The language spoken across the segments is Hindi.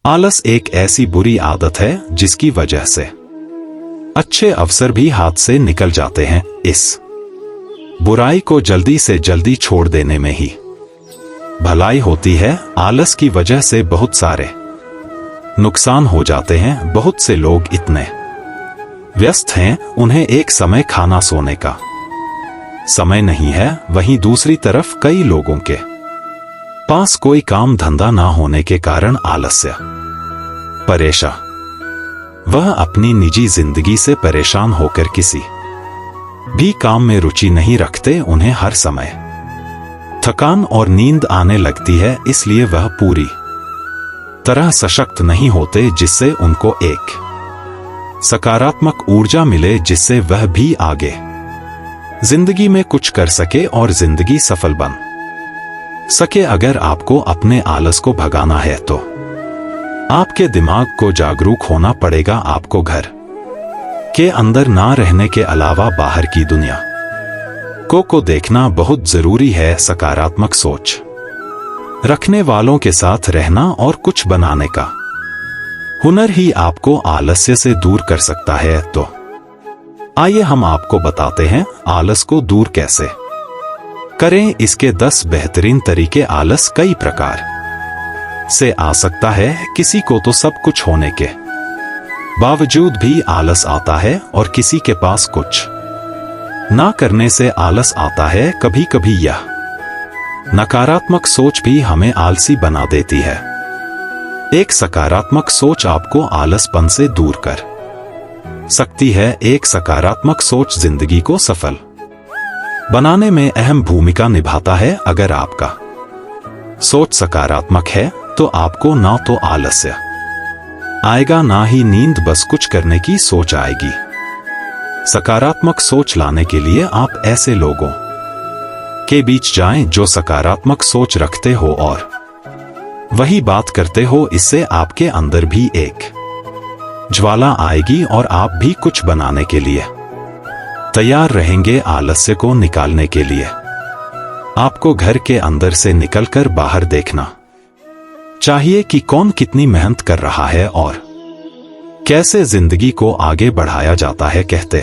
आलस एक ऐसी बुरी आदत है जिसकी वजह से अच्छे अवसर भी हाथ से निकल जाते हैं। इस बुराई को जल्दी से जल्दी छोड़ देने में ही भलाई होती है। आलस की वजह से बहुत सारे नुकसान हो जाते हैं। बहुत से लोग इतने व्यस्त हैं उन्हें एक समय खाना सोने का समय नहीं है। वहीं दूसरी तरफ कई लोगों के पास कोई काम धंधा ना होने के कारण आलस्य परेशान वह अपनी निजी जिंदगी से परेशान होकर किसी भी काम में रुचि नहीं रखते। उन्हें हर समय थकान और नींद आने लगती है, इसलिए वह पूरी तरह सशक्त नहीं होते, जिससे उनको एक सकारात्मक ऊर्जा मिले जिससे वह भी आगे जिंदगी में कुछ कर सके और जिंदगी सफल बन सके। अगर आपको अपने आलस को भगाना है तो आपके दिमाग को जागरूक होना पड़ेगा। आपको घर के अंदर ना रहने के अलावा बाहर की दुनिया को देखना बहुत जरूरी है। सकारात्मक सोच रखने वालों के साथ रहना और कुछ बनाने का हुनर ही आपको आलस्य से दूर कर सकता है। तो आइए हम आपको बताते हैं आलस को दूर कैसे करें। इसके 10 बेहतरीन तरीके। आलस कई प्रकार से आ सकता है। किसी को तो सब कुछ होने के बावजूद भी आलस आता है और किसी के पास कुछ ना करने से आलस आता है। कभी कभी यह नकारात्मक सोच भी हमें आलसी बना देती है। एक सकारात्मक सोच आपको आलसपन से दूर कर सकती है। एक सकारात्मक सोच जिंदगी को सफल बनाने में अहम भूमिका निभाता है। अगर आपका सोच सकारात्मक है तो आपको ना तो आलस्य आएगा ना ही नींद, बस कुछ करने की सोच आएगी। सकारात्मक सोच लाने के लिए आप ऐसे लोगों के बीच जाएं जो सकारात्मक सोच रखते हो और वही बात करते हो। इससे आपके अंदर भी एक ज्वाला आएगी और आप भी कुछ बनाने के लिए तैयार रहेंगे। आलस्य को निकालने के लिए आपको घर के अंदर से निकलकर बाहर देखना चाहिए कि कौन कितनी मेहनत कर रहा है और कैसे जिंदगी को आगे बढ़ाया जाता है। कहते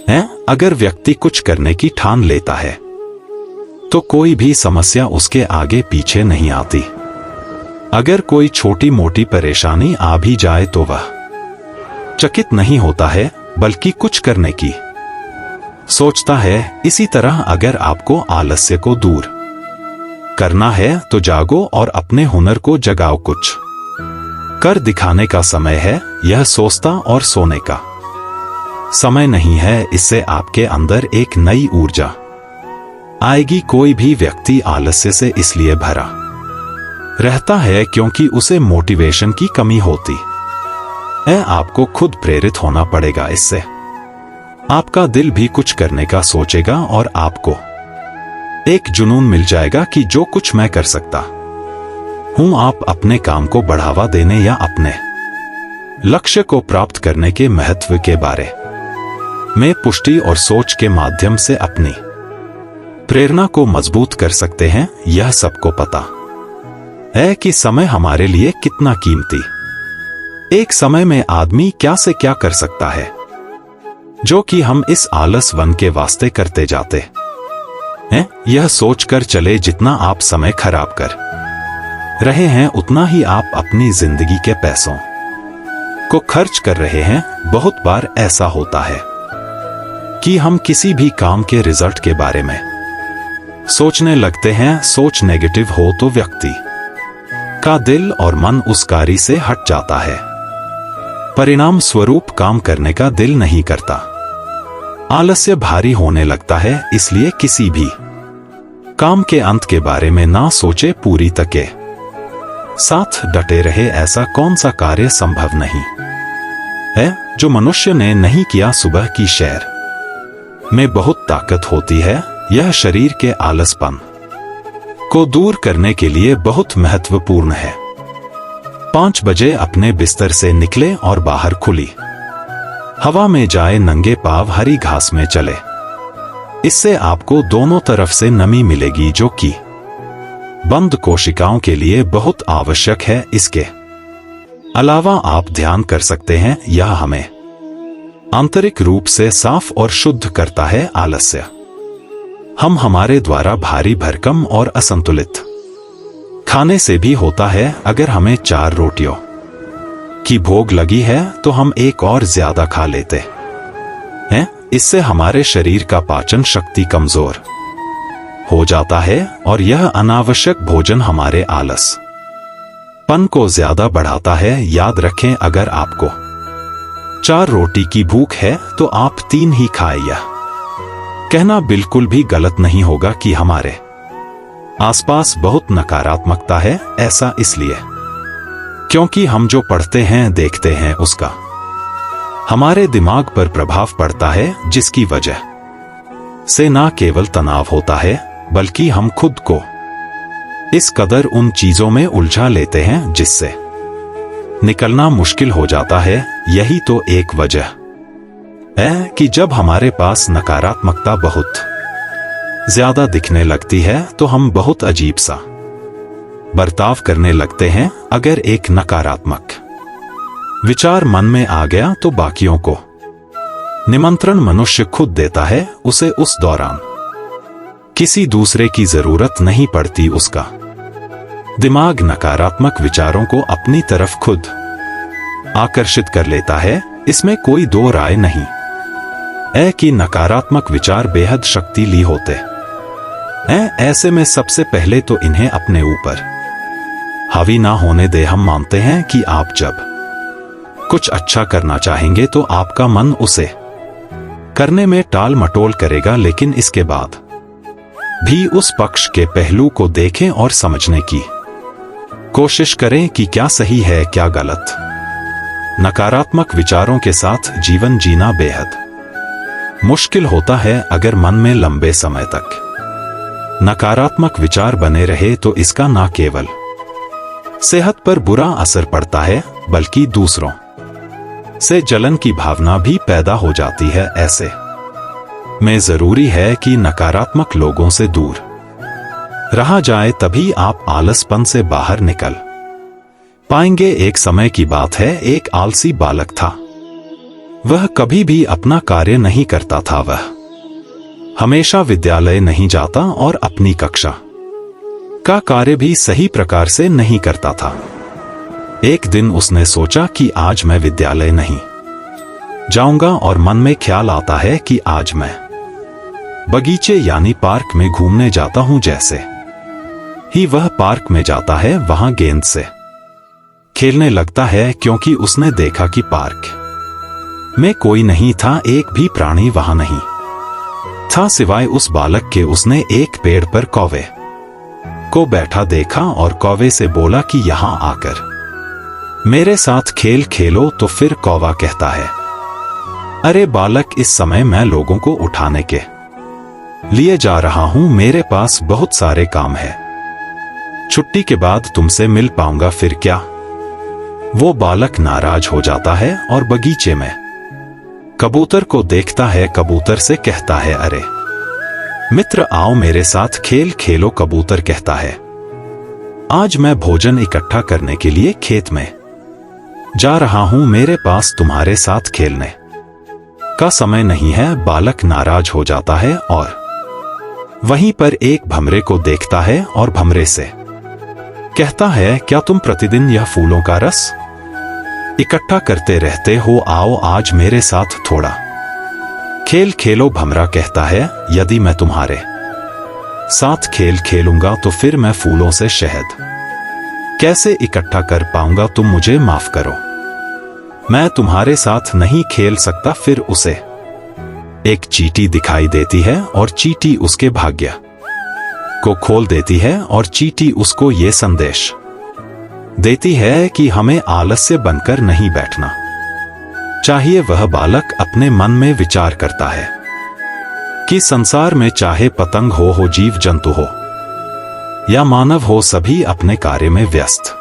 हैं अगर व्यक्ति कुछ करने की ठान लेता है तो कोई भी समस्या उसके आगे पीछे नहीं आती। अगर कोई छोटी मोटी परेशानी आ भी जाए तो वह चकित नहीं होता है, बल्कि कुछ करने की सोचता है। इसी तरह अगर आपको आलस्य को दूर करना है तो जागो और अपने हुनर को जगाओ। कुछ कर दिखाने का समय है। यह सोचता और सोने का समय नहीं है। इससे आपके अंदर एक नई ऊर्जा आएगी। कोई भी व्यक्ति आलस्य से इसलिए भरा रहता है क्योंकि उसे मोटिवेशन की कमी होती है। आपको खुद प्रेरित होना पड़ेगा। इससे आपका दिल भी कुछ करने का सोचेगा और आपको एक जुनून मिल जाएगा कि जो कुछ मैं कर सकता हूं। आप अपने काम को बढ़ावा देने या अपने लक्ष्य को प्राप्त करने के महत्व के बारे में पुष्टि और सोच के माध्यम से अपनी प्रेरणा को मजबूत कर सकते हैं। यह सबको पता है कि समय हमारे लिए कितना कीमती। एक समय में आदमी क्या से क्या कर सकता है जो कि हम इस आलस वन के वास्ते करते जाते हैं। यह सोचकर चले जितना आप समय खराब कर रहे हैं उतना ही आप अपनी जिंदगी के पैसों को खर्च कर रहे हैं। बहुत बार ऐसा होता है कि हम किसी भी काम के रिजल्ट के बारे में सोचने लगते हैं। सोच नेगेटिव हो तो व्यक्ति का दिल और मन उस कार्य से हट जाता है। परिणाम स्वरूप काम करने का दिल नहीं करता। आलस्य भारी होने लगता है। इसलिए किसी भी काम के अंत के बारे में ना सोचे, पूरी तके साथ डटे रहे। ऐसा कौन सा कार्य संभव नहीं है जो मनुष्य ने नहीं किया। सुबह की सैर में बहुत ताकत होती है। यह शरीर के आलसपन को दूर करने के लिए बहुत महत्वपूर्ण है। 5 बजे अपने बिस्तर से निकले और बाहर खुली हवा में जाए, नंगे पांव हरी घास में चले। इससे आपको दोनों तरफ से नमी मिलेगी जो कि बंद कोशिकाओं के लिए बहुत आवश्यक है। इसके अलावा आप ध्यान कर सकते हैं, यह हमें आंतरिक रूप से साफ और शुद्ध करता है। आलस्य हम हमारे द्वारा भारी भरकम और असंतुलित खाने से भी होता है। अगर हमें 4 रोटियों की भूख लगी है तो हम एक और ज्यादा खा लेते हैं। इससे हमारे शरीर का पाचन शक्ति कमजोर हो जाता है और यह अनावश्यक भोजन हमारे आलस पन को ज्यादा बढ़ाता है। याद रखें, अगर आपको 4 रोटी की भूख है तो आप 3 ही खाएं। यह कहना बिल्कुल भी गलत नहीं होगा कि हमारे आसपास बहुत नकारात्मकता है। ऐसा इसलिए क्योंकि हम जो पढ़ते हैं, देखते हैं, उसका हमारे दिमाग पर प्रभाव पड़ता है, जिसकी वजह से न केवल तनाव होता है बल्कि हम खुद को इस कदर उन चीजों में उलझा लेते हैं जिससे निकलना मुश्किल हो जाता है। यही तो एक वजह है कि जब हमारे पास नकारात्मकता बहुत ज्यादा दिखने लगती है तो हम बहुत अजीब सा बर्ताव करने लगते हैं। अगर एक नकारात्मक विचार मन में आ गया तो बाकियों को निमंत्रण मनुष्य खुद देता है। उसे उस दौरान किसी दूसरे की जरूरत नहीं पड़ती। उसका दिमाग नकारात्मक विचारों को अपनी तरफ खुद आकर्षित कर लेता है। इसमें कोई दो राय नहीं है कि नकारात्मक विचार बेहद शक्तिशाली होते हैं। ऐसे में सबसे पहले तो इन्हें अपने ऊपर हावी ना होने दे। हम मानते हैं कि आप जब कुछ अच्छा करना चाहेंगे तो आपका मन उसे करने में टाल मटोल करेगा, लेकिन इसके बाद भी उस पक्ष के पहलू को देखें और समझने की कोशिश करें कि क्या सही है, क्या गलत। नकारात्मक विचारों के साथ जीवन जीना बेहद मुश्किल होता है। अगर मन में लंबे समय तक नकारात्मक विचार बने रहे तो इसका न केवल सेहत पर बुरा असर पड़ता है बल्कि दूसरों से जलन की भावना भी पैदा हो जाती है। ऐसे में जरूरी है कि नकारात्मक लोगों से दूर रहा जाए, तभी आप आलसपन से बाहर निकल पाएंगे। एक समय की बात है, एक आलसी बालक था। वह कभी भी अपना कार्य नहीं करता था। वह हमेशा विद्यालय नहीं जाता और अपनी कक्षा का कार्य भी सही प्रकार से नहीं करता था। एक दिन उसने सोचा कि आज मैं विद्यालय नहीं जाऊंगा, और मन में ख्याल आता है कि आज मैं बगीचे यानी पार्क में घूमने जाता हूं। जैसे ही वह पार्क में जाता है वहां गेंद से खेलने लगता है, क्योंकि उसने देखा कि पार्क में कोई नहीं था, एक भी प्राणी वहां नहीं था सिवाय उस बालक के। उसने एक पेड़ पर कौवे को बैठा देखा और कौवे से बोला कि यहां आकर मेरे साथ खेल खेलो। तो फिर कौवा कहता है, अरे बालक, इस समय मैं लोगों को उठाने के लिए जा रहा हूं, मेरे पास बहुत सारे काम है, छुट्टी के बाद तुमसे मिल पाऊंगा फिर क्या। वो बालक नाराज हो जाता है और बगीचे में कबूतर को देखता है। कबूतर से कहता है, अरे मित्र, आओ मेरे साथ खेल खेलो। कबूतर कहता है, आज मैं भोजन इकट्ठा करने के लिए खेत में जा रहा हूं, मेरे पास तुम्हारे साथ खेलने का समय नहीं है। बालक नाराज हो जाता है और वहीं पर एक भंवरे को देखता है और भंवरे से कहता है, क्या तुम प्रतिदिन यह फूलों का रस इकट्ठा करते रहते हो? आओ आज मेरे साथ थोड़ा खेल खेलो। भंवरा कहता है, यदि मैं तुम्हारे साथ खेल खेलूंगा तो फिर मैं फूलों से शहद कैसे इकट्ठा कर पाऊंगा? तुम मुझे माफ करो, मैं तुम्हारे साथ नहीं खेल सकता। फिर उसे एक चींटी दिखाई देती है और चींटी उसके भाग्य को खोल देती है और चींटी उसको ये संदेश देती है कि हमें आलस्य बनकर नहीं बैठना चाहिए। वह बालक अपने मन में विचार करता है कि संसार में चाहे पतंग हो जीव जंतु हो या मानव हो, सभी अपने कार्य में व्यस्त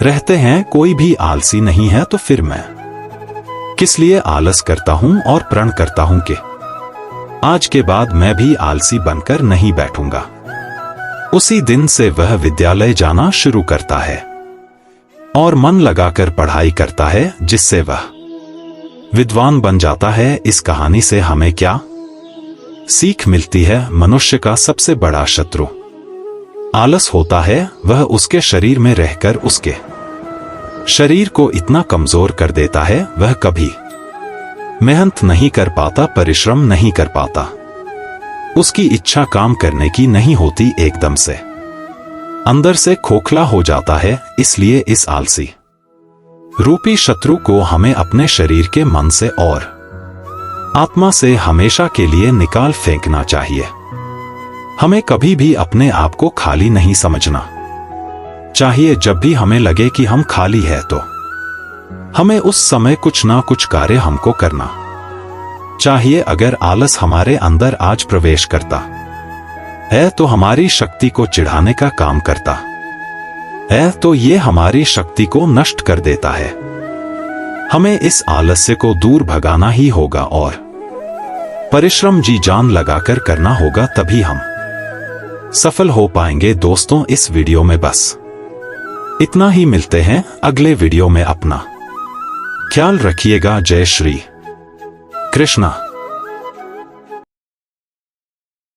रहते हैं, कोई भी आलसी नहीं है। तो फिर मैं किस लिए आलस करता हूं और प्रण करता हूं कि आज के बाद मैं भी आलसी बनकर नहीं बैठूंगा। उसी दिन से वह विद्यालय जाना शुरू करता है। और मन लगाकर पढ़ाई करता है जिससे वह विद्वान बन जाता है। इस कहानी से हमें क्या सीख मिलती है? मनुष्य का सबसे बड़ा शत्रु आलस होता है। वह उसके शरीर में रहकर उसके शरीर को इतना कमजोर कर देता है, वह कभी मेहनत नहीं कर पाता, परिश्रम नहीं कर पाता। उसकी इच्छा काम करने की नहीं होती, एकदम से अंदर से खोखला हो जाता है। इसलिए इस आलसी रूपी शत्रु को हमें अपने शरीर के मन से और आत्मा से हमेशा के लिए निकाल फेंकना चाहिए। हमें कभी भी अपने आप को खाली नहीं समझना चाहिए। जब भी हमें लगे कि हम खाली है तो हमें उस समय कुछ ना कुछ कार्य हमको करना चाहिए। अगर आलस हमारे अंदर आज प्रवेश करता है तो हमारी शक्ति को चिढ़ाने का काम करता है, तो ये हमारी शक्ति को नष्ट कर देता है। हमें इस आलस्य को दूर भगाना ही होगा और परिश्रम जी जान लगाकर करना होगा, तभी हम सफल हो पाएंगे। दोस्तों, इस वीडियो में बस इतना ही। मिलते हैं अगले वीडियो में। अपना ख्याल रखिएगा। जय श्री कृष्णा।